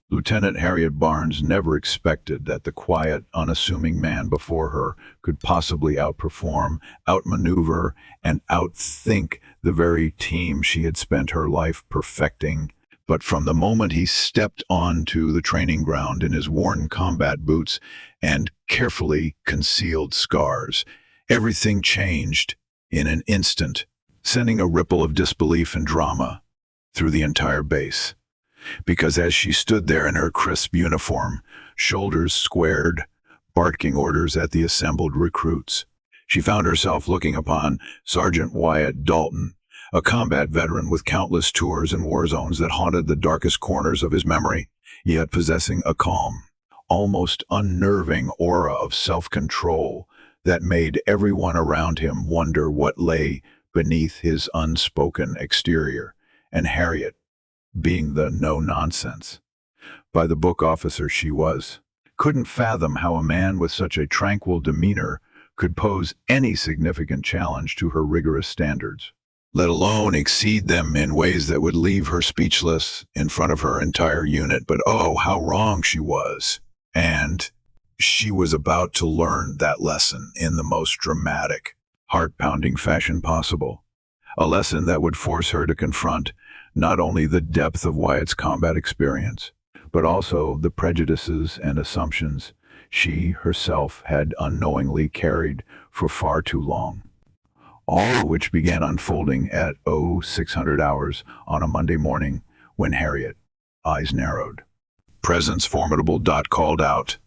Lieutenant Harriet Barnes never expected that the quiet, unassuming man before her could possibly outperform, outmaneuver, and outthink the very team she had spent her life perfecting. But from the moment he stepped onto the training ground in his worn combat boots and carefully concealed scars, everything changed in an instant, sending a ripple of disbelief and drama through the entire base. Because as she stood there in her crisp uniform, shoulders squared, barking orders at the assembled recruits, she found herself looking upon Sergeant Wyatt Dalton, a combat veteran with countless tours and war zones that haunted the darkest corners of his memory, yet possessing a calm, almost unnerving aura of self-control that made everyone around him wonder what lay beneath his unspoken exterior. And Harriet, being the no-nonsense, by-the-book officer she was, couldn't fathom how a man with such a tranquil demeanor could pose any significant challenge to her rigorous standards, let alone exceed them in ways that would leave her speechless in front of her entire unit. But oh, how wrong she was. And she was about to learn that lesson in the most dramatic, heart-pounding fashion possible. A lesson that would force her to confront not only the depth of Wyatt's combat experience, but also the prejudices and assumptions she herself had unknowingly carried for far too long. All of which began unfolding at 0600 hours on a Monday morning when Harriet, eyes narrowed, presence formidable. Called out,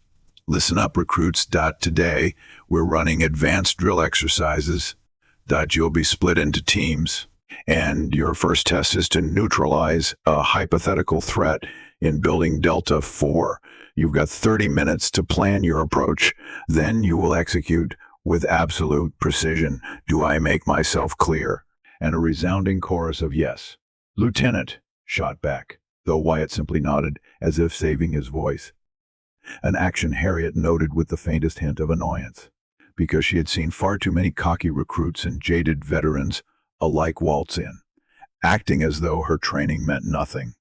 "Listen up, recruits. Today, we're running advanced drill exercises. You'll be split into teams, and your first test is to neutralize a hypothetical threat in Building Delta 4. You've got 30 minutes to plan your approach. Then you will execute with absolute precision. Do I make myself clear?" And a resounding chorus of yes. "Lieutenant," shot back, though Wyatt simply nodded, as if saving his voice. An action Harriet noted with the faintest hint of annoyance, because she had seen far too many cocky recruits and jaded veterans alike waltz in, acting as though her training meant nothing.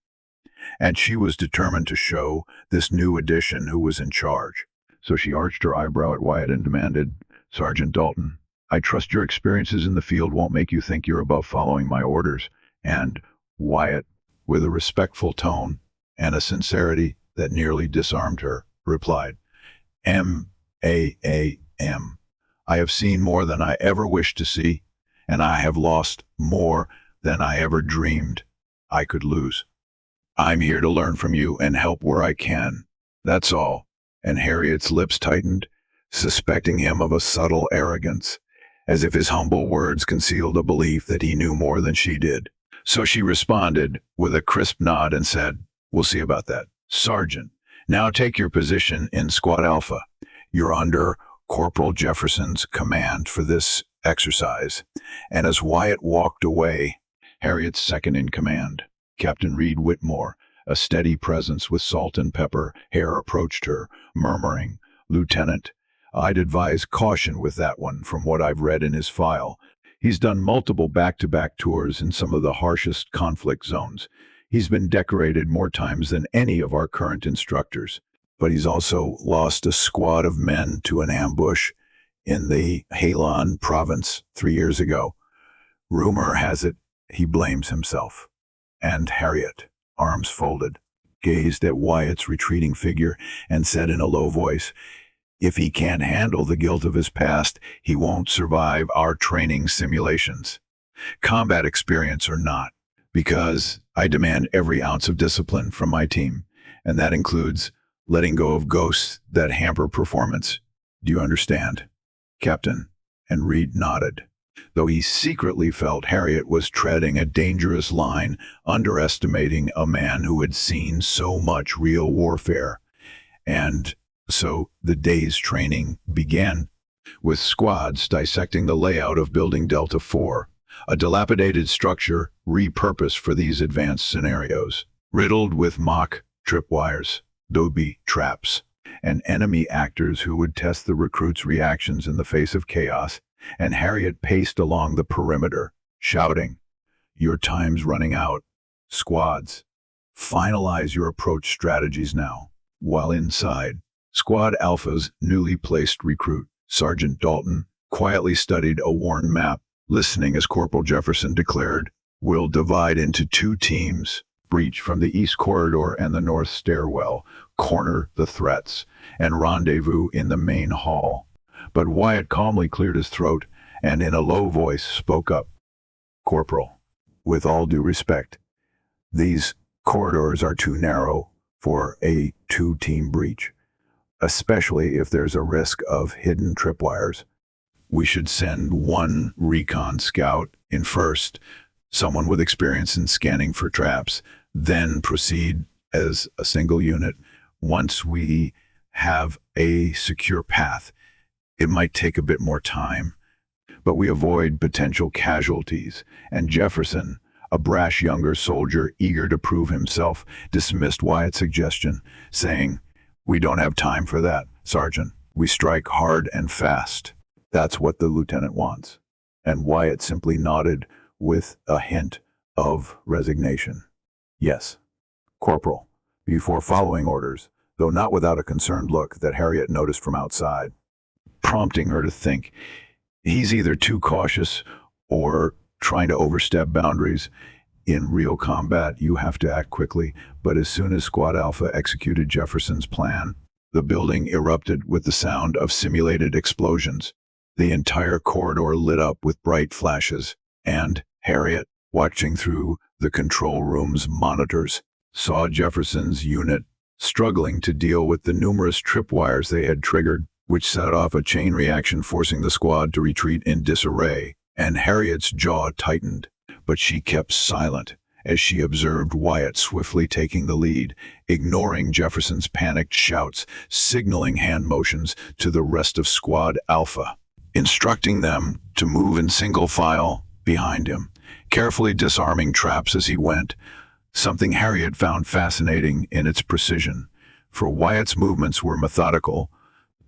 And she was determined to show this new addition who was in charge. So she arched her eyebrow at Wyatt and demanded, "Sergeant Dalton, I trust your experiences in the field won't make you think you're above following my orders." And Wyatt, with a respectful tone and a sincerity that nearly disarmed her, replied, "M.A.A.M. I have seen more than I ever wished to see, and I have lost more than I ever dreamed I could lose. I'm here to learn from you and help where I can. That's all." And Harriet's lips tightened, suspecting him of a subtle arrogance, as if his humble words concealed a belief that he knew more than she did. So she responded with a crisp nod and said, "We'll see about that. Sergeant, now take your position in Squad Alpha. You're under Corporal Jefferson's command for this exercise." And as Wyatt walked away, Harriet's second in command, Captain Reed Whitmore, a steady presence with salt and pepper hair, approached her, murmuring, "Lieutenant, I'd advise caution with that one from what I've read in his file. He's done multiple back-to-back tours in some of the harshest conflict zones. He's been decorated more times than any of our current instructors, but he's also lost a squad of men to an ambush in the Halon province 3 years ago. Rumor has it he blames himself." And Harriet, arms folded, gazed at Wyatt's retreating figure and said in a low voice, "If he can't handle the guilt of his past, he won't survive our training simulations. Combat experience or not, because I demand every ounce of discipline from my team, and that includes letting go of ghosts that hamper performance. Do you understand, Captain?" And Reed nodded, though he secretly felt Harriet was treading a dangerous line, underestimating a man who had seen so much real warfare. And so the day's training began, with squads dissecting the layout of Building Delta 4, a dilapidated structure repurposed for these advanced scenarios, riddled with mock tripwires, booby traps, and enemy actors who would test the recruits' reactions in the face of chaos. And Harriet paced along the perimeter, shouting, "Your time's running out. Squads, Finalize your approach strategies now. While inside, Squad Alpha's newly placed recruit, Sergeant Dalton, quietly studied a worn map, listening as Corporal Jefferson declared, "We'll divide into two teams, breach from the east corridor and the north stairwell, corner the threats, and rendezvous in the main hall." But Wyatt calmly cleared his throat and in a low voice spoke up. "Corporal, with all due respect, these corridors are too narrow for a two-team breach, especially if there's a risk of hidden tripwires. We should send one recon scout in first, someone with experience in scanning for traps, then proceed as a single unit. Once we have a secure path, it might take a bit more time, but we avoid potential casualties." And Jefferson, a brash younger soldier eager to prove himself, dismissed Wyatt's suggestion, saying, "We don't have time for that, Sergeant. We strike hard and fast. That's what the lieutenant wants." And Wyatt simply nodded with a hint of resignation. "Yes, Corporal," before following orders, though not without a concerned look that Harriet noticed from outside, prompting her to think, he's either too cautious or trying to overstep boundaries. In real combat, you have to act quickly, but as soon as Squad Alpha executed Jefferson's plan, the building erupted with the sound of simulated explosions. The entire corridor lit up with bright flashes, and Harriet, watching through the control room's monitors, saw Jefferson's unit struggling to deal with the numerous tripwires they had triggered, which set off a chain reaction forcing the squad to retreat in disarray. And Harriet's jaw tightened, but she kept silent as she observed Wyatt swiftly taking the lead, ignoring Jefferson's panicked shouts, signaling hand motions to the rest of Squad Alpha, instructing them to move in single file behind him, carefully disarming traps as he went, something Harriet found fascinating in its precision, for Wyatt's movements were methodical,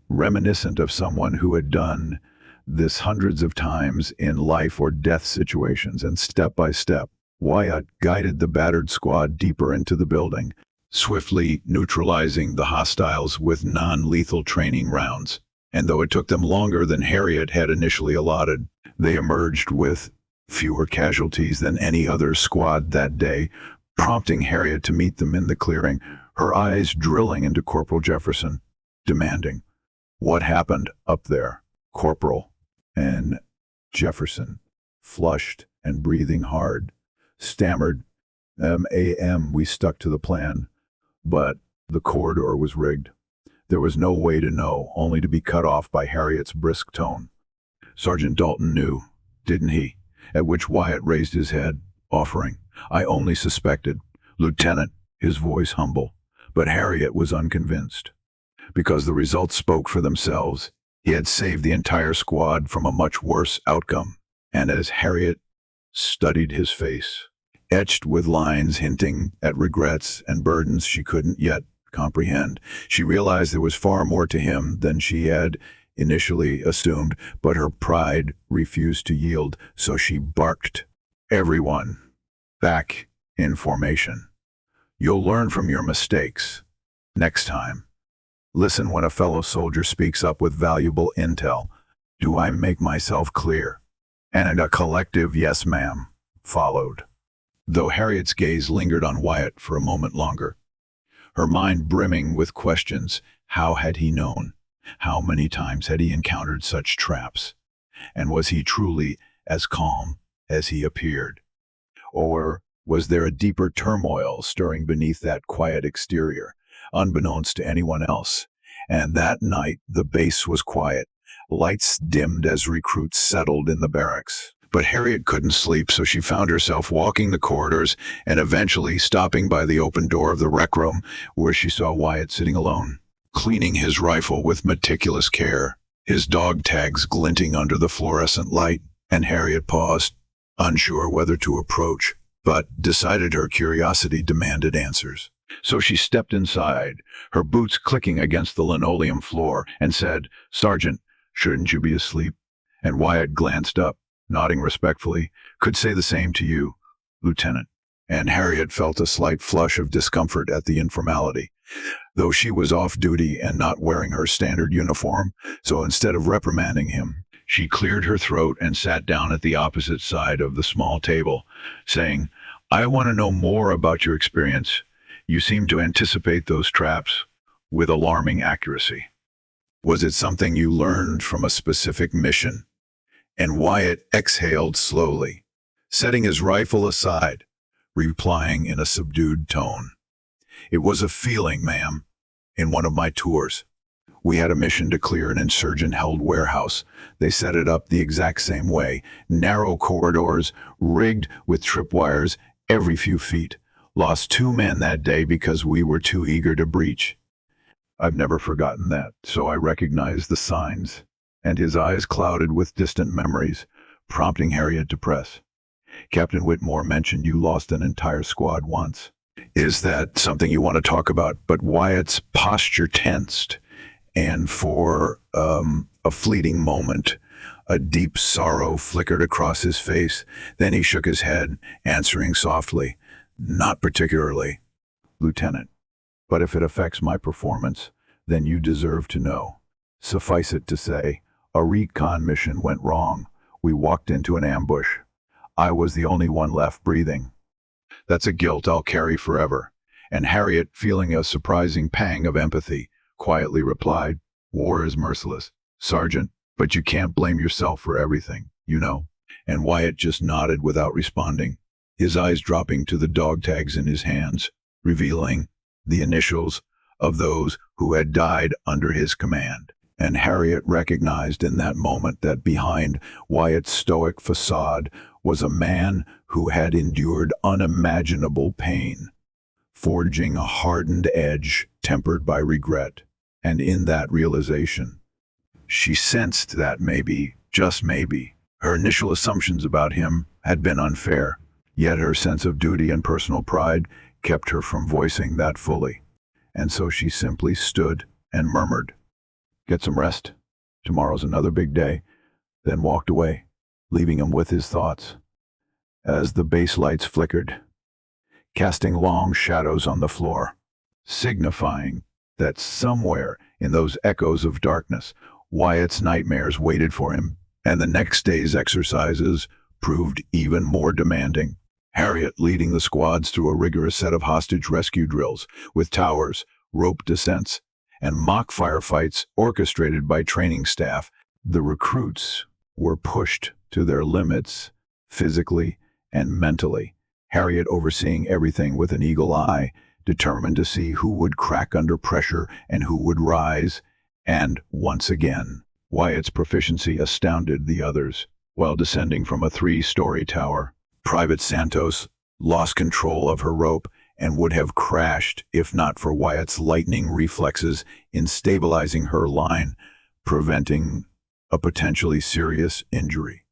reminiscent of someone who had done this hundreds of times in life or death situations, and step by step, Wyatt guided the battered squad deeper into the building, swiftly neutralizing the hostiles with non-lethal training rounds. And though it took them longer than Harriet had initially allotted, they emerged with fewer casualties than any other squad that day, prompting Harriet to meet them in the clearing, her eyes drilling into Corporal Jefferson, demanding, "What happened up there, Corporal?" And Jefferson, flushed and breathing hard, stammered, "We stuck to the plan, but the corridor was rigged." There was no way to know, only to be cut off by Harriet's brisk tone. Sergeant Dalton knew, didn't he? At which Wyatt raised his head, offering, "I only suspected." "Lieutenant," his voice humble, but Harriet was unconvinced, because the results spoke for themselves. He had saved the entire squad from a much worse outcome, and as Harriet studied his face, etched with lines hinting at regrets and burdens she couldn't yet comprehend, she realized there was far more to him than she had initially assumed, but her pride refused to yield, so she barked, "Everyone, back in formation. You'll learn from your mistakes. Next time, listen when a fellow soldier speaks up with valuable intel. Do I make myself clear?" And a collective "Yes, ma'am" followed, though Harriet's gaze lingered on Wyatt for a moment longer, her mind brimming with questions. How had he known? How many times had he encountered such traps? And was he truly as calm as he appeared? Or was there a deeper turmoil stirring beneath that quiet exterior, unbeknownst to anyone else? And that night the base was quiet, lights dimmed as recruits settled in the barracks. But Harriet couldn't sleep, so she found herself walking the corridors and eventually stopping by the open door of the rec room, where she saw Wyatt sitting alone, cleaning his rifle with meticulous care, his dog tags glinting under the fluorescent light. And Harriet paused, unsure whether to approach, but decided her curiosity demanded answers. So she stepped inside, her boots clicking against the linoleum floor, and said, "Sergeant, shouldn't you be asleep?" And Wyatt glanced up, nodding respectfully. "Could say the same to you, Lieutenant." and Harriet felt a slight flush of discomfort at the informality, though she was off duty and not wearing her standard uniform. So instead of reprimanding him, she cleared her throat and sat down at the opposite side of the small table, saying, "I want to know more about your experience. You seem to anticipate those traps with alarming accuracy. Was it something you learned from a specific mission?" And Wyatt exhaled slowly, setting his rifle aside, replying in a subdued tone. "It was a feeling, ma'am. In one of my tours, we had a mission to clear an insurgent-held warehouse. They set it up the exact same way, narrow corridors, rigged with tripwires every few feet. Lost 2 men that day because we were too eager to breach. I've never forgotten that, so I recognized the signs." And his eyes clouded with distant memories, prompting Harriet to press. "Captain Whitmore mentioned you lost an entire squad once. Is that something you want to talk about?" But Wyatt's posture tensed, and for a fleeting moment, a deep sorrow flickered across his face. Then he shook his head, answering softly, "Not particularly, Lieutenant. But if it affects my performance, then you deserve to know. Suffice it to say, a recon mission went wrong. We walked into an ambush. I was the only one left breathing. That's a guilt I'll carry forever." And Harriet, feeling a surprising pang of empathy, quietly replied, "War is merciless, Sergeant, but you can't blame yourself for everything, you know." And Wyatt just nodded without responding, his eyes dropping to the dog tags in his hands, revealing the initials of those who had died under his command. And Harriet recognized in that moment that behind Wyatt's stoic facade was a man who had endured unimaginable pain, forging a hardened edge tempered by regret. And in that realization, she sensed that maybe, just maybe, her initial assumptions about him had been unfair, yet her sense of duty and personal pride kept her from voicing that fully. And so she simply stood and murmured, "Get some rest. Tomorrow's another big day," then walked away, leaving him with his thoughts. As the base lights flickered, casting long shadows on the floor, signifying that somewhere in those echoes of darkness, Wyatt's nightmares waited for him, and the next day's exercises proved even more demanding. Harriet leading the squads through a rigorous set of hostage rescue drills with towers, rope descents, and mock firefights orchestrated by training staff. The recruits were pushed to their limits, physically and mentally, Harriet overseeing everything with an eagle eye, determined to see who would crack under pressure and who would rise. And once again, Wyatt's proficiency astounded the others. While descending from a 3-story tower, Private Santos lost control of her rope and would have crashed if not for Wyatt's lightning reflexes in stabilizing her line, preventing a potentially serious injury.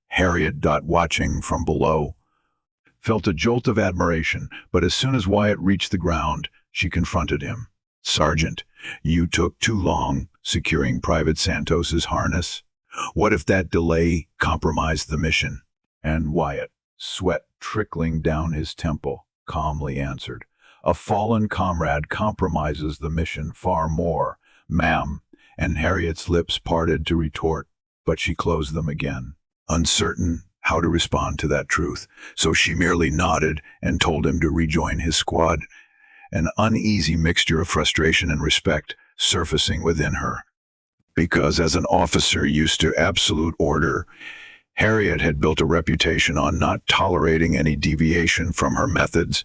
Harriet, watching from below, felt a jolt of admiration, but as soon as Wyatt reached the ground, she confronted him. "Sergeant, you took too long securing Private Santos's harness. What if that delay compromised the mission?" And Wyatt, sweat trickling down his temple, calmly answered, "A fallen comrade compromises the mission far more, ma'am." And Harriet's lips parted to retort, but she closed them again, uncertain how to respond to that truth. So she merely nodded and told him to rejoin his squad, an uneasy mixture of frustration and respect surfacing within her. Because as an officer used to absolute order, Harriet had built a reputation on not tolerating any deviation from her methods.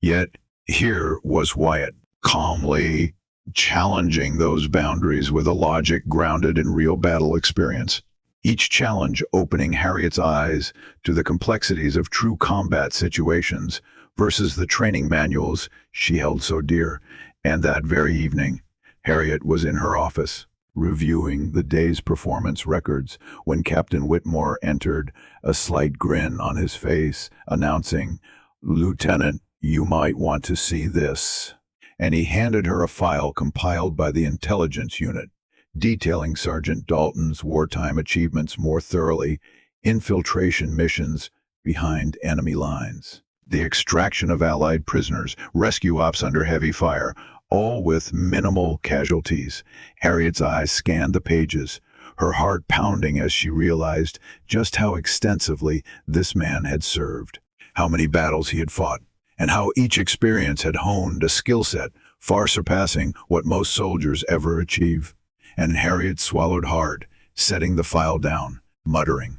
Yet here was Wyatt, calmly challenging those boundaries with a logic grounded in real battle experience. Each challenge opening Harriet's eyes to the complexities of true combat situations versus the training manuals she held so dear. And that very evening, Harriet was in her office, reviewing the day's performance records, when Captain Whitmore entered, a slight grin on his face, announcing, "Lieutenant, you might want to see this." And he handed her a file compiled by the intelligence unit, detailing Sergeant Dalton's wartime achievements more thoroughly, infiltration missions behind enemy lines, the extraction of Allied prisoners, rescue ops under heavy fire, all with minimal casualties. Harriet's eyes scanned the pages, her heart pounding as she realized just how extensively this man had served, how many battles he had fought, and how each experience had honed a skill set far surpassing what most soldiers ever achieve. And Harriet swallowed hard, setting the file down, muttering,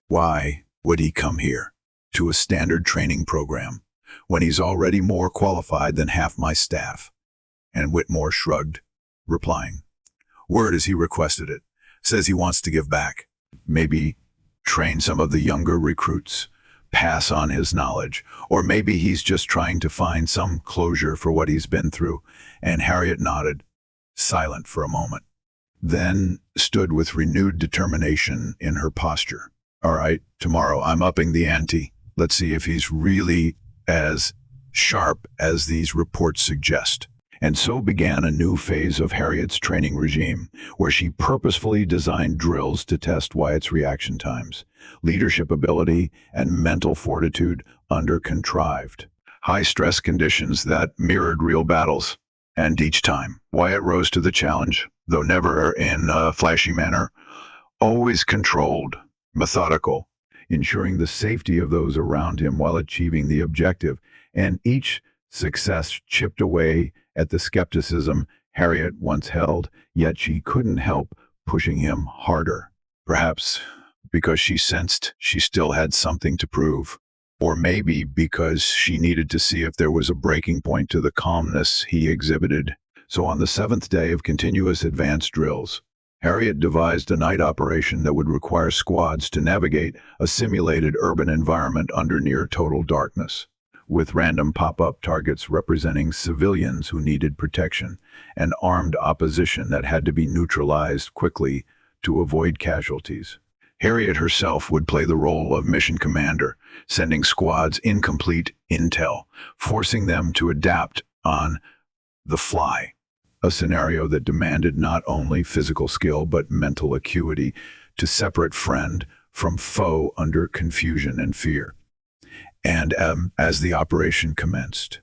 "Why would he come here, to a standard training program, when he's already more qualified than half my staff?" And Whitmore shrugged, replying, "Word is he requested it. Says he wants to give back. Maybe train some of the younger recruits, pass on his knowledge, or maybe he's just trying to find some closure for what he's been through." And Harriet nodded, silent for a moment, then stood with renewed determination in her posture. "All right, tomorrow I'm upping the ante. Let's see if he's really as sharp as these reports suggest." And so began a new phase of Harriet's training regime, where she purposefully designed drills to test Wyatt's reaction times, leadership ability, and mental fortitude under contrived, high-stress conditions that mirrored real battles. And each time, Wyatt rose to the challenge, though never in a flashy manner, always controlled, methodical, ensuring the safety of those around him while achieving the objective. And each success chipped away at the skepticism Harriet once held, yet she couldn't help pushing him harder. Perhaps because she sensed she still had something to prove, or maybe because she needed to see if there was a breaking point to the calmness he exhibited. So on the seventh day of continuous advanced drills, Harriet devised a night operation that would require squads to navigate a simulated urban environment under near total darkness, with random pop-up targets representing civilians who needed protection, and armed opposition that had to be neutralized quickly to avoid casualties. Harriet herself would play the role of mission commander, sending squads incomplete intel, forcing them to adapt on the fly, a scenario that demanded not only physical skill but mental acuity to separate friend from foe under confusion and fear. And as the operation commenced,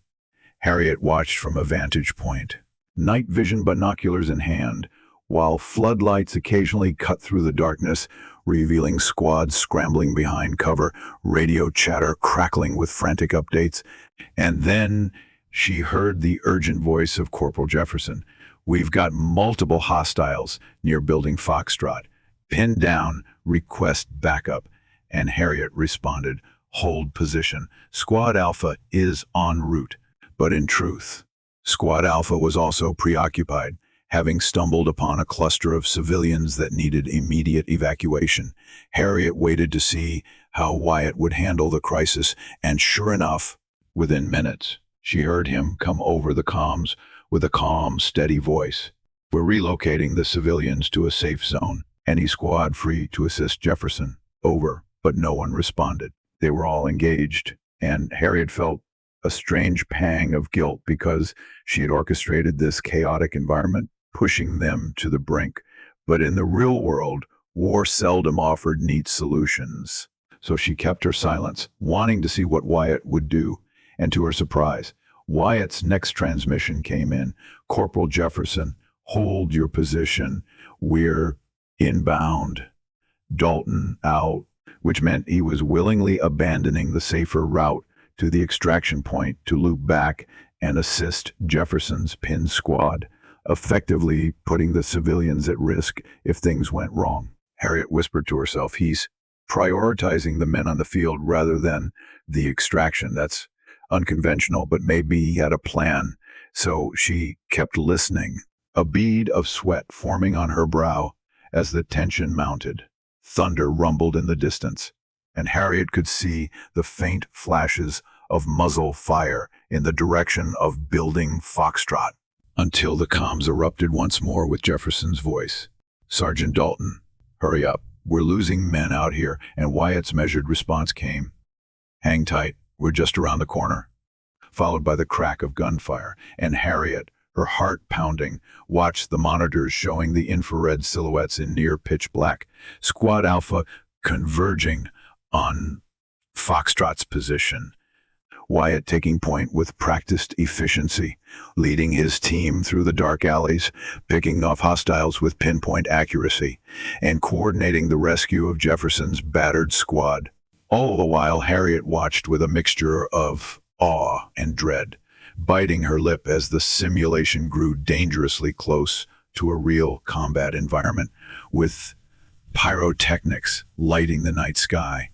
Harriet watched from a vantage point, night vision binoculars in hand, while floodlights occasionally cut through the darkness, revealing squads scrambling behind cover, radio chatter crackling with frantic updates. And then she heard the urgent voice of Corporal Jefferson. "We've got multiple hostiles near Building Foxtrot. Pin down, request backup." And Harriet responded, "Hold position. Squad Alpha is en route." But in truth, Squad Alpha was also preoccupied, having stumbled upon a cluster of civilians that needed immediate evacuation. Harriet waited to see how Wyatt would handle the crisis, and sure enough, within minutes, she heard him come over the comms with a calm, steady voice. "We're relocating the civilians to a safe zone. Any squad free to assist Jefferson. Over." But no one responded. They were all engaged, and Harriet felt a strange pang of guilt because she had orchestrated this chaotic environment, pushing them to the brink. But in the real world, war seldom offered neat solutions. So she kept her silence, wanting to see what Wyatt would do. And to her surprise, Wyatt's next transmission came in. "Corporal Jefferson, hold your position. We're inbound. Dalton out," which meant he was willingly abandoning the safer route to the extraction point to loop back and assist Jefferson's pin squad, effectively putting the civilians at risk if things went wrong. Harriet whispered to herself, "He's prioritizing the men on the field rather than the extraction. That's unconventional, but maybe he had a plan." So she kept listening, a bead of sweat forming on her brow as the tension mounted. Thunder rumbled in the distance, and Harriet could see the faint flashes of muzzle fire in the direction of Building Foxtrot, until the comms erupted once more with Jefferson's voice. "Sergeant Dalton, hurry up. We're losing men out here." And Wyatt's measured response came, "Hang tight. We're just around the corner," followed by the crack of gunfire. And Harriet, her heart pounding, watched the monitors showing the infrared silhouettes in near pitch black. Squad Alpha converging on Foxtrot's position. Wyatt taking point with practiced efficiency, leading his team through the dark alleys, picking off hostiles with pinpoint accuracy, and coordinating the rescue of Jefferson's battered squad. All the while, Harriet watched with a mixture of awe and dread, biting her lip as the simulation grew dangerously close to a real combat environment, with pyrotechnics lighting the night sky.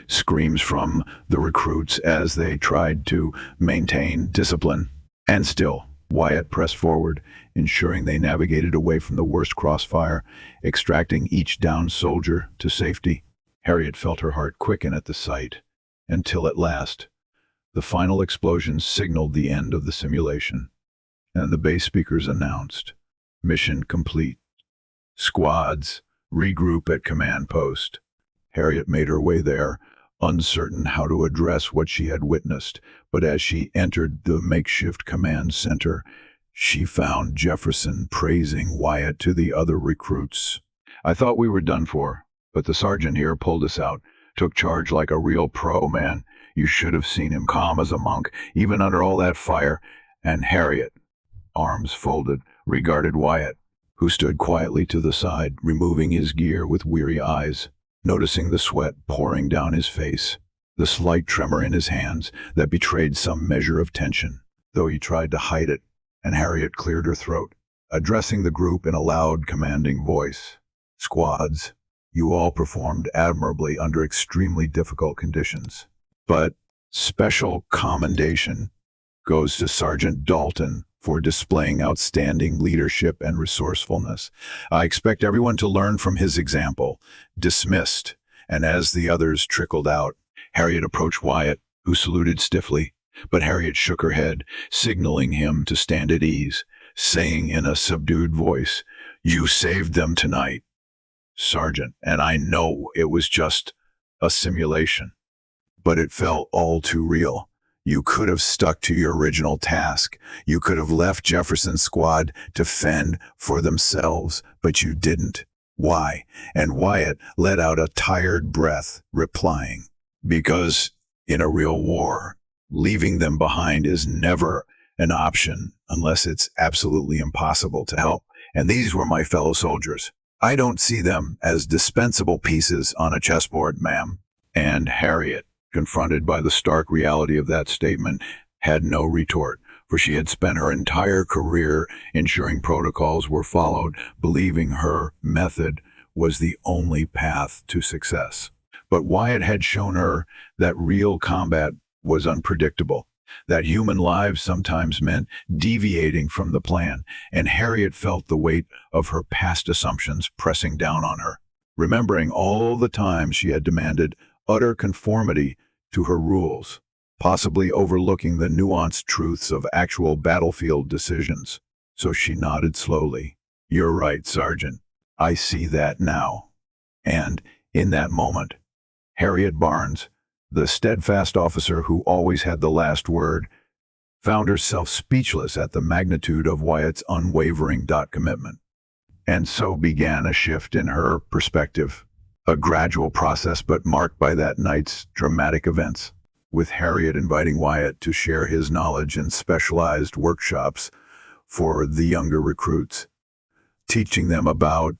Screams from the recruits as they tried to maintain discipline. And still, Wyatt pressed forward, ensuring they navigated away from the worst crossfire, extracting each downed soldier to safety. Harriet felt her heart quicken at the sight, until at last, the final explosion signaled the end of the simulation, and the base speakers announced, "Mission complete. Squads, regroup at command post." Harriet made her way there, uncertain how to address what she had witnessed, but as she entered the makeshift command center, she found Jefferson praising Wyatt to the other recruits. "I thought we were done for, but the sergeant here pulled us out, took charge like a real pro, man. You should have seen him calm as a monk, even under all that fire." And Harriet, arms folded, regarded Wyatt, who stood quietly to the side, removing his gear with weary eyes, noticing the sweat pouring down his face, the slight tremor in his hands that betrayed some measure of tension, though he tried to hide it, and Harriet cleared her throat, addressing the group in a loud, commanding voice. "Squads, you all performed admirably under extremely difficult conditions. But special commendation goes to Sergeant Dalton for displaying outstanding leadership and resourcefulness. I expect everyone to learn from his example." Dismissed, and as the others trickled out, Harriet approached Wyatt, who saluted stiffly, but Harriet shook her head, signaling him to stand at ease, saying in a subdued voice, "You saved them tonight, Sergeant, and I know it was just a simulation, but it felt all too real. You could have stuck to your original task. You could have left Jefferson's squad to fend for themselves, but you didn't. Why?" And Wyatt let out a tired breath, replying, "Because in a real war, leaving them behind is never an option unless it's absolutely impossible to help. And these were my fellow soldiers. I don't see them as dispensable pieces on a chessboard, ma'am." And Harriet, confronted by the stark reality of that statement, had no retort, for she had spent her entire career ensuring protocols were followed, believing her method was the only path to success. But Wyatt had shown her that real combat was unpredictable, that human lives sometimes meant deviating from the plan, and Harriet felt the weight of her past assumptions pressing down on her, remembering all the times she had demanded utter conformity to her rules, possibly overlooking the nuanced truths of actual battlefield decisions. So she nodded slowly. "You're right, Sergeant. I see that now." And in that moment, Harriet Barnes, the steadfast officer who always had the last word, found herself speechless at the magnitude of Wyatt's unwavering commitment. And so began a shift in her perspective. A gradual process, but marked by that night's dramatic events, with Harriet inviting Wyatt to share his knowledge in specialized workshops for the younger recruits, teaching them about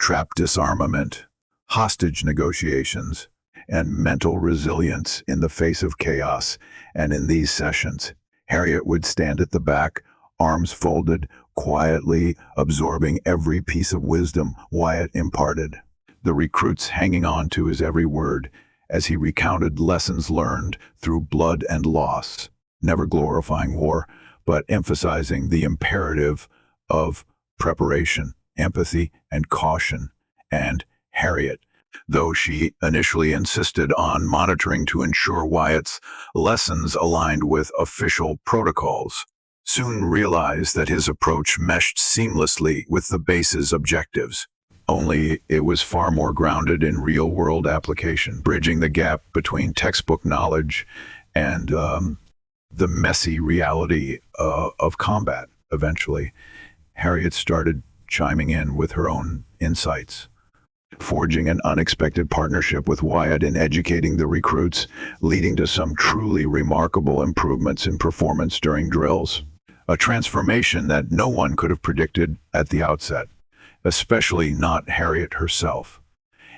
trap disarmament, hostage negotiations, and mental resilience in the face of chaos. And in these sessions, Harriet would stand at the back, arms folded, quietly absorbing every piece of wisdom Wyatt imparted, the recruits hanging on to his every word as he recounted lessons learned through blood and loss, never glorifying war, but emphasizing the imperative of preparation, empathy, and caution. And Harriet, though she initially insisted on monitoring to ensure Wyatt's lessons aligned with official protocols, soon realized that his approach meshed seamlessly with the base's objectives. Only it was far more grounded in real-world application, bridging the gap between textbook knowledge and the messy reality of combat. Eventually, Harriet started chiming in with her own insights, forging an unexpected partnership with Wyatt in educating the recruits, leading to some truly remarkable improvements in performance during drills. A transformation that no one could have predicted at the outset, especially not Harriet herself.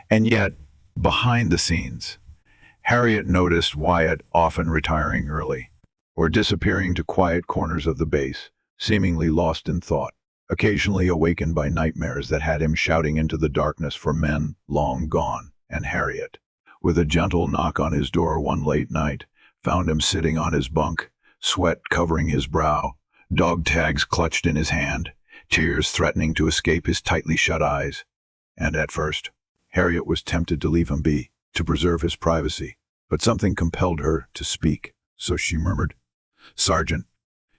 And yet, behind the scenes, Harriet noticed Wyatt often retiring early, or disappearing to quiet corners of the base, seemingly lost in thought, occasionally awakened by nightmares that had him shouting into the darkness for men long gone. And Harriet, with a gentle knock on his door one late night, found him sitting on his bunk, sweat covering his brow, dog tags clutched in his hand, tears threatening to escape his tightly shut eyes. And at first, Harriet was tempted to leave him be, to preserve his privacy, but something compelled her to speak, so she murmured, "Sergeant,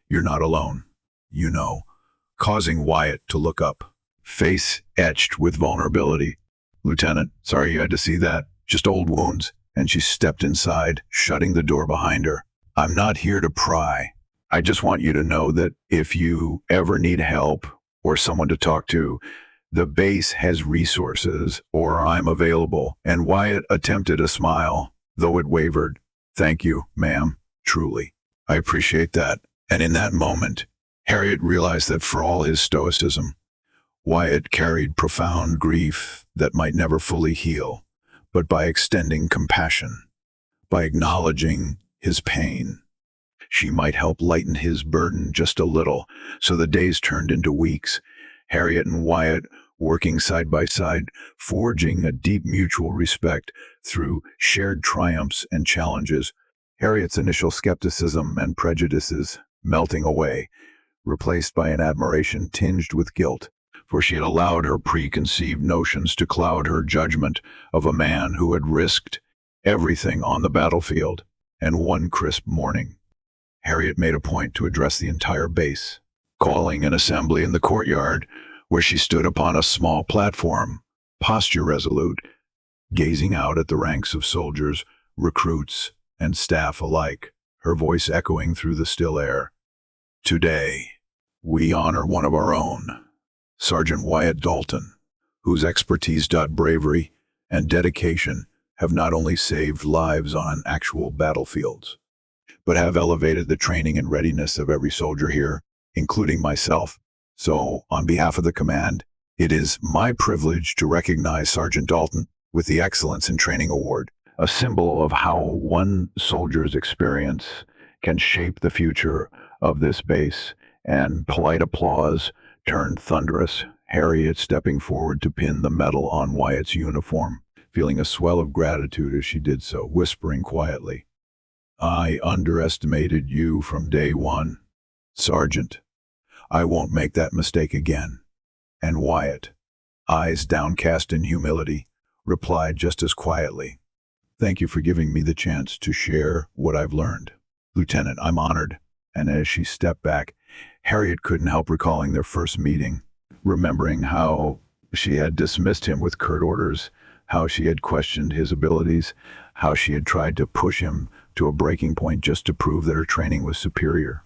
you're not alone, you know," causing Wyatt to look up, face etched with vulnerability. "Lieutenant, sorry you had to see that. Just old wounds." And she stepped inside, shutting the door behind her. "I'm not here to pry. I just want you to know that if you ever need help or someone to talk to, the base has resources, or I'm available." And Wyatt attempted a smile, though it wavered. "Thank you, ma'am. Truly. I appreciate that." And in that moment, Harriet realized that for all his stoicism, Wyatt carried profound grief that might never fully heal, but by extending compassion, by acknowledging his pain, she might help lighten his burden just a little. So the days turned into weeks, Harriet and Wyatt working side by side, forging a deep mutual respect through shared triumphs and challenges. Harriet's initial skepticism and prejudices melting away, replaced by an admiration tinged with guilt, for she had allowed her preconceived notions to cloud her judgment of a man who had risked everything on the battlefield. And one crisp morning, Harriet made a point to address the entire base, calling an assembly in the courtyard, where she stood upon a small platform, posture resolute, gazing out at the ranks of soldiers, recruits, and staff alike, her voice echoing through the still air. "Today, we honor one of our own, Sergeant Wyatt Dalton, whose expertise, bravery, and dedication have not only saved lives on actual battlefields, but have elevated the training and readiness of every soldier here, including myself. So, on behalf of the command, it is my privilege to recognize Sergeant Dalton with the Excellence in Training Award, a symbol of how one soldier's experience can shape the future of this base." And polite applause turned thunderous, Harriet stepping forward to pin the medal on Wyatt's uniform, feeling a swell of gratitude as she did so, whispering quietly, "I underestimated you from day one, Sergeant. I won't make that mistake again." And Wyatt, eyes downcast in humility, replied just as quietly, "Thank you for giving me the chance to share what I've learned, Lieutenant. I'm honored." And as she stepped back, Harriet couldn't help recalling their first meeting, remembering how she had dismissed him with curt orders, how she had questioned his abilities, how she had tried to push him to a breaking point just to prove that her training was superior.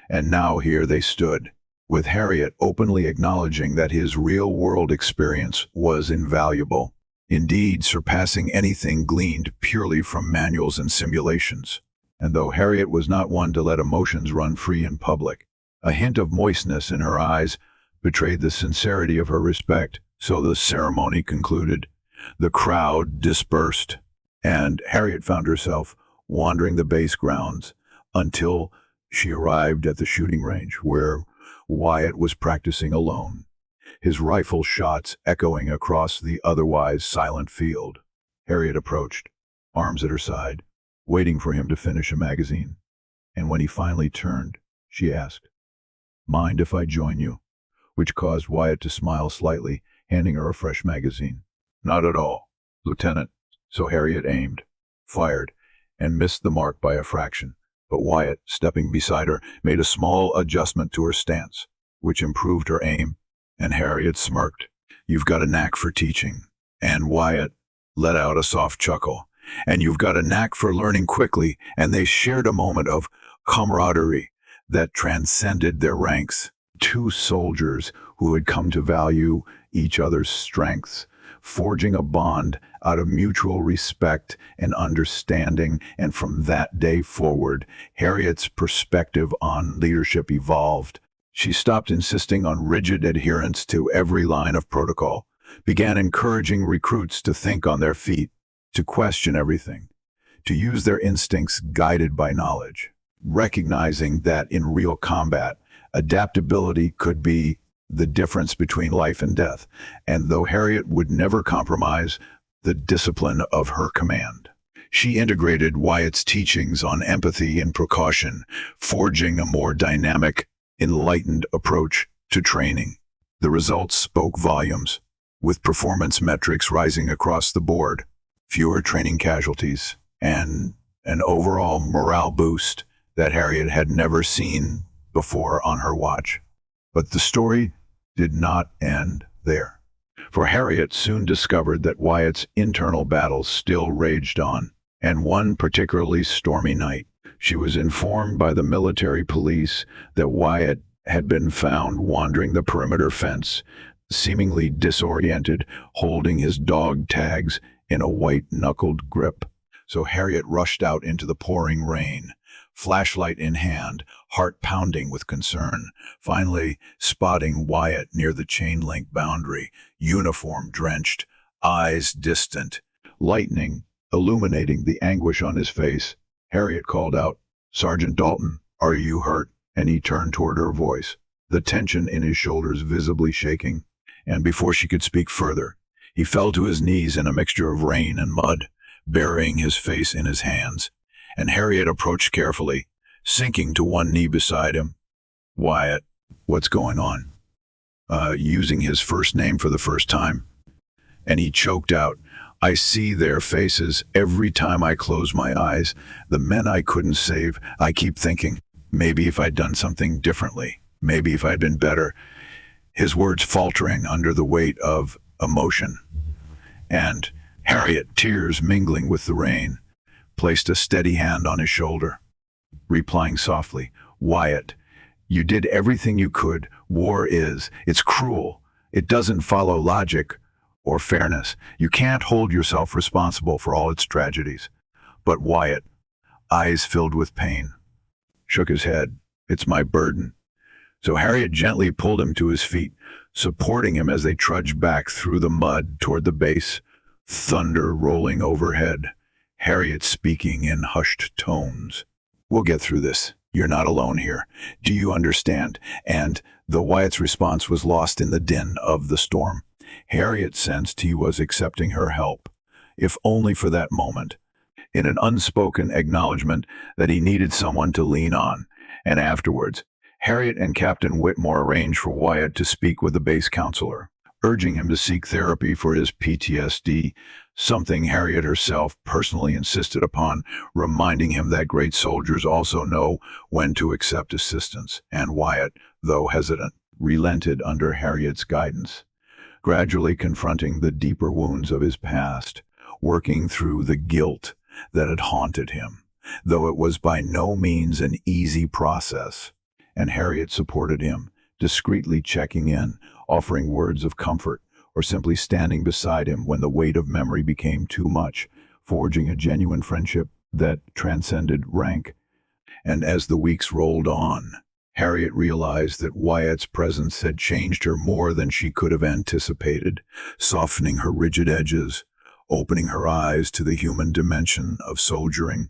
And now here they stood, with Harriet openly acknowledging that his real-world experience was invaluable, indeed surpassing anything gleaned purely from manuals and simulations. And though Harriet was not one to let emotions run free in public, a hint of moistness in her eyes betrayed the sincerity of her respect. So the ceremony concluded, the crowd dispersed, and Harriet found herself wandering the base grounds until she arrived at the shooting range, where Wyatt was practicing alone, his rifle shots echoing across the otherwise silent field. Harriet approached, arms at her side, waiting for him to finish a magazine. And when he finally turned, she asked, "Mind if I join you?" which caused Wyatt to smile slightly, handing her a fresh magazine. "Not at all, Lieutenant." So Harriet aimed, fired, and missed the mark by a fraction. But Wyatt, stepping beside her, made a small adjustment to her stance, which improved her aim, and Harriet smirked. "You've got a knack for teaching." And Wyatt let out a soft chuckle. "And you've got a knack for learning quickly." And they shared a moment of camaraderie that transcended their ranks. Two soldiers who had come to value each other's strengths, forging a bond out of mutual respect and understanding. And from that day forward, Harriet's perspective on leadership evolved. She stopped insisting on rigid adherence to every line of protocol, began encouraging recruits to think on their feet, to question everything, to use their instincts guided by knowledge, recognizing that in real combat, adaptability could be the difference between life and death. And though Harriet would never compromise the discipline of her command, she integrated Wyatt's teachings on empathy and precaution, forging a more dynamic, enlightened approach to training. The results spoke volumes, with performance metrics rising across the board, fewer training casualties, and an overall morale boost that Harriet had never seen before on her watch. But the story did not end there. For Harriet soon discovered that Wyatt's internal battles still raged on, and one particularly stormy night, she was informed by the military police that Wyatt had been found wandering the perimeter fence, seemingly disoriented, holding his dog tags in a white-knuckled grip. So Harriet rushed out into the pouring rain, flashlight in hand, heart pounding with concern, finally spotting Wyatt near the chain-link boundary, uniform drenched, eyes distant, lightning illuminating the anguish on his face. Harriet called out, "Sergeant Dalton, are you hurt?" And he turned toward her voice, the tension in his shoulders visibly shaking. And before she could speak further, he fell to his knees in a mixture of rain and mud, burying his face in his hands. And Harriet approached carefully, sinking to one knee beside him. "Wyatt, what's going on?" Using his first name for the first time. And he choked out, "I see their faces every time I close my eyes. The men I couldn't save. I keep thinking, maybe if I'd done something differently, maybe if I'd been better." His words faltering under the weight of emotion. And Harriet, tears mingling with the rain, placed a steady hand on his shoulder, replying softly, "Wyatt, you did everything you could. War it's cruel. It doesn't follow logic or fairness. You can't hold yourself responsible for all its tragedies." But Wyatt, eyes filled with pain, shook his head. "It's my burden." So Harriet gently pulled him to his feet, supporting him as they trudged back through the mud toward the base, thunder rolling overhead, Harriet speaking in hushed tones. "We'll get through this. You're not alone here. Do you understand?" And though Wyatt's response was lost in the din of the storm, Harriet sensed he was accepting her help, if only for that moment, in an unspoken acknowledgement that he needed someone to lean on. And afterwards, Harriet and Captain Whitmore arranged for Wyatt to speak with the base counselor, urging him to seek therapy for his PTSD, something Harriet herself personally insisted upon, reminding him that great soldiers also know when to accept assistance. And Wyatt, though hesitant, relented under Harriet's guidance, gradually confronting the deeper wounds of his past, working through the guilt that had haunted him, though it was by no means an easy process. And Harriet supported him, discreetly checking in, offering words of comfort, or simply standing beside him when the weight of memory became too much, forging a genuine friendship that transcended rank. And as the weeks rolled on, Harriet realized that Wyatt's presence had changed her more than she could have anticipated, softening her rigid edges, opening her eyes to the human dimension of soldiering,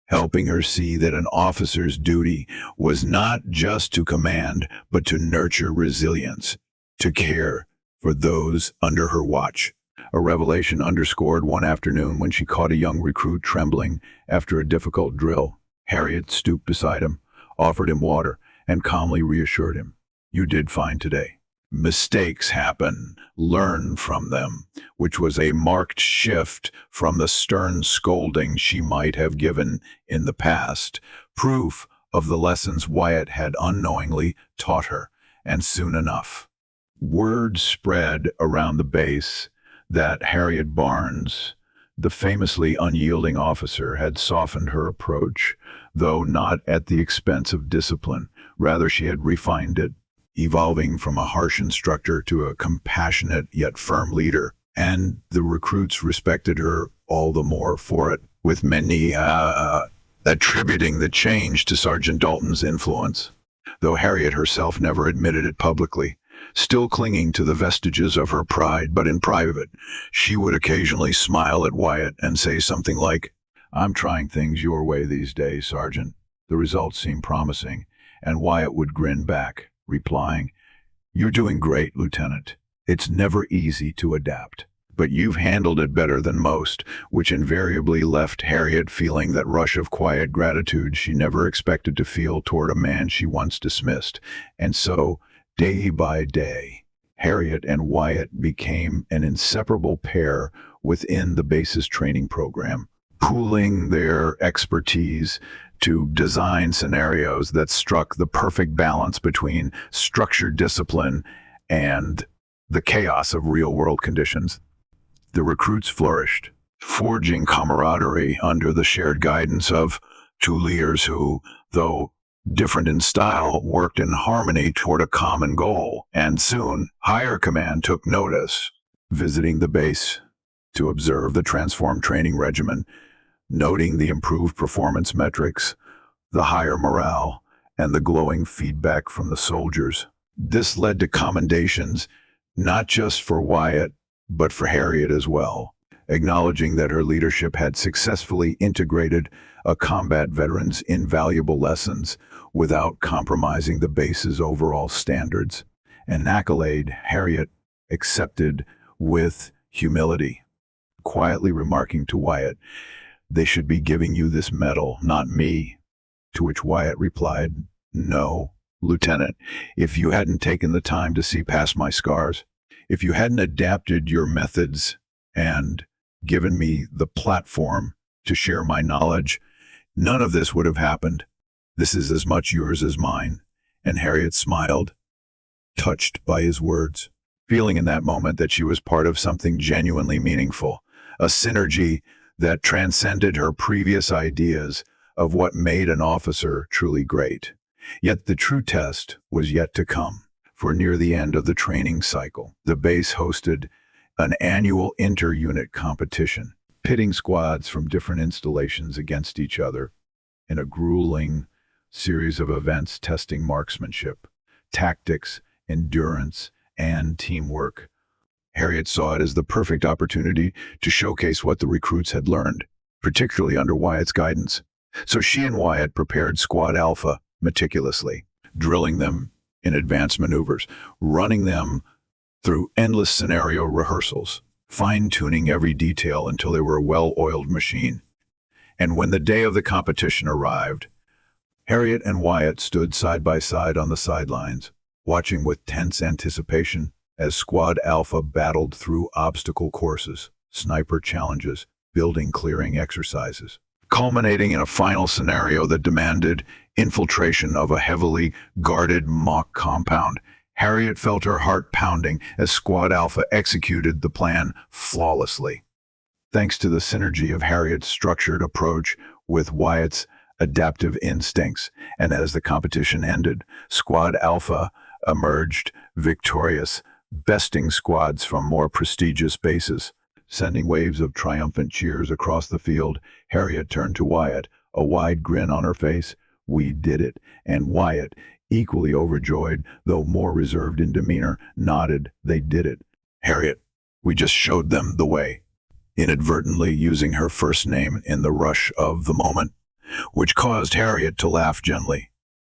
helping her see that an officer's duty was not just to command, but to nurture resilience, to care for those under her watch. A revelation underscored one afternoon when she caught a young recruit trembling after a difficult drill. Harriet stooped beside him, offered him water, and calmly reassured him, "You did fine today. Mistakes happen. Learn from them," which was a marked shift from the stern scolding she might have given in the past, proof of the lessons Wyatt had unknowingly taught her. And soon enough, word spread around the base that Harriet Barnes, the famously unyielding officer, had softened her approach, though not at the expense of discipline. Rather, she had refined it, evolving from a harsh instructor to a compassionate yet firm leader. and the recruits respected her all the more for it, with many attributing the change to Sergeant Dalton's influence, though Harriet herself never admitted it publicly. Still clinging to the vestiges of her pride, but in private, she would occasionally smile at Wyatt and say something like, "I'm trying things your way these days, Sergeant. The results seem promising," and Wyatt would grin back, replying, "You're doing great, Lieutenant. It's never easy to adapt, but you've handled it better than most," which invariably left Harriet feeling that rush of quiet gratitude she never expected to feel toward a man she once dismissed. And so, day by day, Harriet and Wyatt became an inseparable pair within the base's training program, pooling their expertise to design scenarios that struck the perfect balance between structured discipline and the chaos of real-world conditions. The recruits flourished, forging camaraderie under the shared guidance of two leaders who, though different in style, worked in harmony toward a common goal. And soon, higher command took notice, visiting the base to observe the transformed training regimen, noting the improved performance metrics, the higher morale, and the glowing feedback from the soldiers. This led to commendations, not just for Wyatt, but for Harriet as well, acknowledging that her leadership had successfully integrated a combat veteran's invaluable lessons without compromising the base's overall standards. An accolade Harriet accepted with humility, quietly remarking to Wyatt, "They should be giving you this medal, not me." To which Wyatt replied, "No, Lieutenant, if you hadn't taken the time to see past my scars, if you hadn't adapted your methods and given me the platform to share my knowledge, none of this would have happened. This is as much yours as mine." And Harriet smiled, touched by his words, feeling in that moment that she was part of something genuinely meaningful, a synergy that transcended her previous ideas of what made an officer truly great. Yet the true test was yet to come, for near the end of the training cycle, the base hosted an annual inter-unit competition, pitting squads from different installations against each other in a grueling series of events testing marksmanship, tactics, endurance, and teamwork. Harriet saw it as the perfect opportunity to showcase what the recruits had learned, particularly under Wyatt's guidance. So she and Wyatt prepared Squad Alpha meticulously, drilling them in advanced maneuvers, running them through endless scenario rehearsals, fine-tuning every detail until they were a well-oiled machine. And when the day of the competition arrived, Harriet and Wyatt stood side by side on the sidelines, watching with tense anticipation as Squad Alpha battled through obstacle courses, sniper challenges, building clearing exercises, culminating in a final scenario that demanded infiltration of a heavily guarded mock compound. Harriet felt her heart pounding as Squad Alpha executed the plan flawlessly. Thanks to the synergy of Harriet's structured approach with Wyatt's adaptive instincts, and as the competition ended, Squad Alpha emerged victorious, besting squads from more prestigious bases. Sending waves of triumphant cheers across the field, Harriet turned to Wyatt, a wide grin on her face. "We did it." And Wyatt, equally overjoyed, though more reserved in demeanor, nodded. "They did it, Harriet. We just showed them the way," inadvertently using her first name in the rush of the moment, which caused Harriet to laugh gently.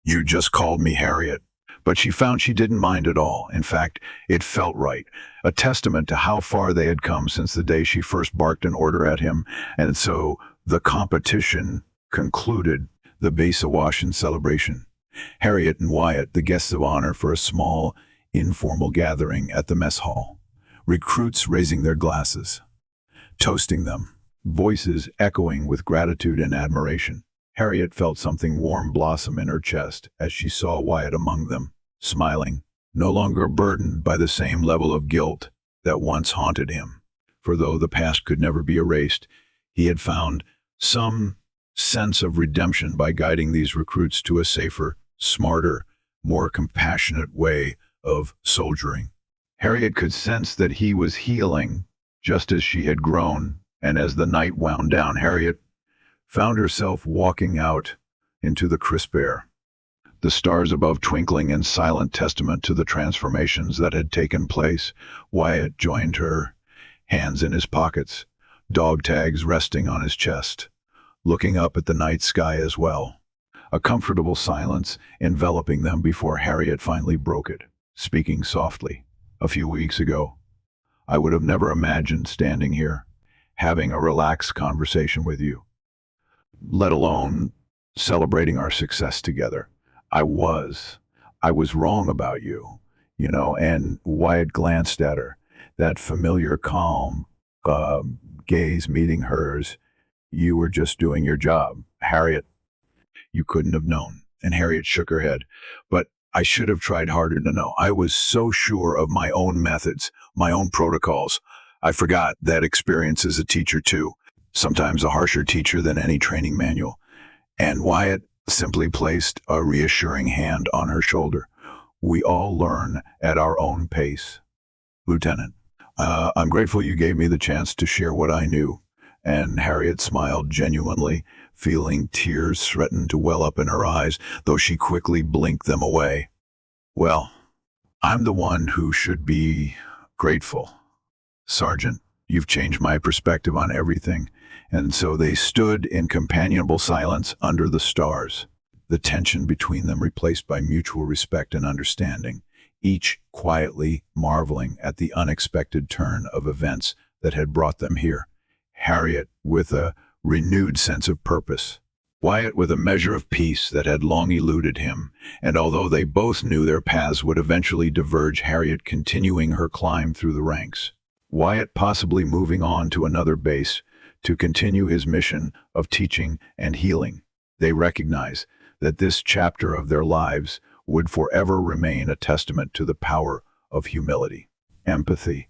"You just called me Harriet." But she found she didn't mind at all. In fact, it felt right, a testament to how far they had come since the day she first barked an order at him. And so the competition concluded, the base awash in celebration. Harriet and Wyatt, the guests of honor for a small, informal gathering at the mess hall. Recruits raising their glasses, toasting them, voices echoing with gratitude and admiration. Harriet felt something warm blossom in her chest as she saw Wyatt among them, smiling, no longer burdened by the same level of guilt that once haunted him. For though the past could never be erased, he had found some sense of redemption by guiding these recruits to a safer, smarter, more compassionate way of soldiering. Harriet could sense that he was healing Just as she had grown, and as the night wound down, Harriet found herself walking out into the crisp air, the stars above twinkling in silent testament to the transformations that had taken place. Wyatt joined her, hands in his pockets, dog tags resting on his chest, looking up at the night sky as well, a comfortable silence enveloping them before Harriet finally broke it, speaking softly. "A few weeks ago, I would have never imagined standing here, having a relaxed conversation with you, let alone celebrating our success together. I was. I was wrong about you, and Wyatt glanced at her, that familiar calm gaze meeting hers. You were just doing your job, Harriet. You couldn't have known." And Harriet shook her head. "But I should have tried harder to know. I was so sure of my own methods, my own protocols. I forgot that experience is a teacher too, sometimes a harsher teacher than any training manual." And Wyatt simply placed a reassuring hand on her shoulder. "We all learn at our own pace, Lieutenant. I'm grateful you gave me the chance to share what I knew." And Harriet smiled genuinely, feeling tears threaten to well up in her eyes, though she quickly blinked them away. "Well, I'm the one who should be grateful, Sergeant. You've changed my perspective on everything." And so they stood in companionable silence under the stars, the tension between them replaced by mutual respect and understanding, each quietly marveling at the unexpected turn of events that had brought them here. Harriet with a renewed sense of purpose, Wyatt with a measure of peace that had long eluded him, and although they both knew their paths would eventually diverge, Harriet continuing her climb through the ranks, Wyatt possibly moving on to another base to continue his mission of teaching and healing. They recognize that this chapter of their lives would forever remain a testament to the power of humility, empathy,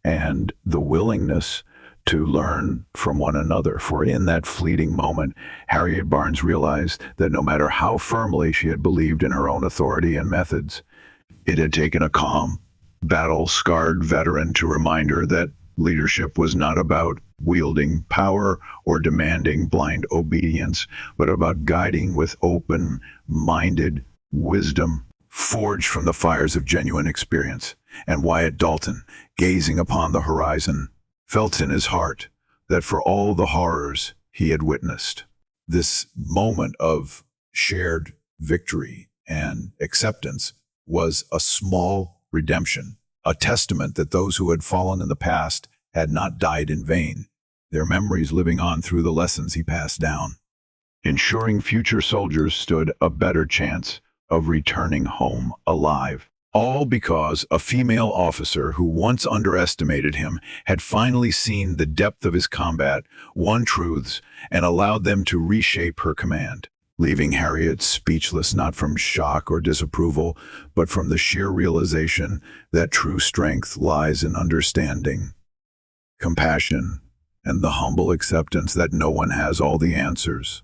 and the willingness to learn from one another. For in that fleeting moment, Harriet Barnes realized that no matter how firmly she had believed in her own authority and methods, it had taken a calm, battle-scarred veteran to remind her that leadership was not about wielding power or demanding blind obedience, but about guiding with open-minded wisdom forged from the fires of genuine experience. And Wyatt Dalton, gazing upon the horizon, felt in his heart that for all the horrors he had witnessed, this moment of shared victory and acceptance was a small redemption, a testament that those who had fallen in the past had not died in vain, their memories living on through the lessons he passed down, ensuring future soldiers stood a better chance of returning home alive. All because a female officer who once underestimated him had finally seen the depth of his combat, won truths, and allowed them to reshape her command, leaving Harriet speechless not from shock or disapproval, but from the sheer realization that true strength lies in understanding, compassion, and the humble acceptance that no one has all the answers.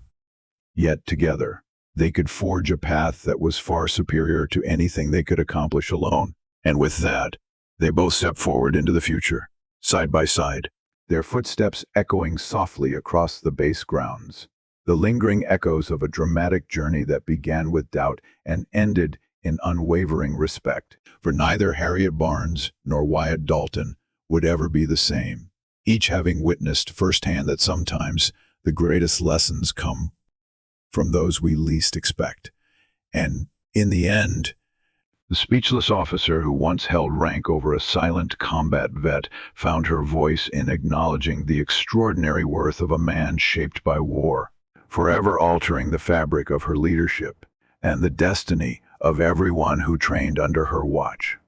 Yet together, they could forge a path that was far superior to anything they could accomplish alone. And with that, they both stepped forward into the future, side by side, their footsteps echoing softly across the base grounds, the lingering echoes of a dramatic journey that began with doubt and ended in unwavering respect. For neither Harriet Barnes nor Wyatt Dalton would ever be the same, each having witnessed firsthand that sometimes the greatest lessons come from those we least expect. And in the end, the speechless officer who once held rank over a silent combat vet found her voice in acknowledging the extraordinary worth of a man shaped by war, forever altering the fabric of her leadership and the destiny of everyone who trained under her watch.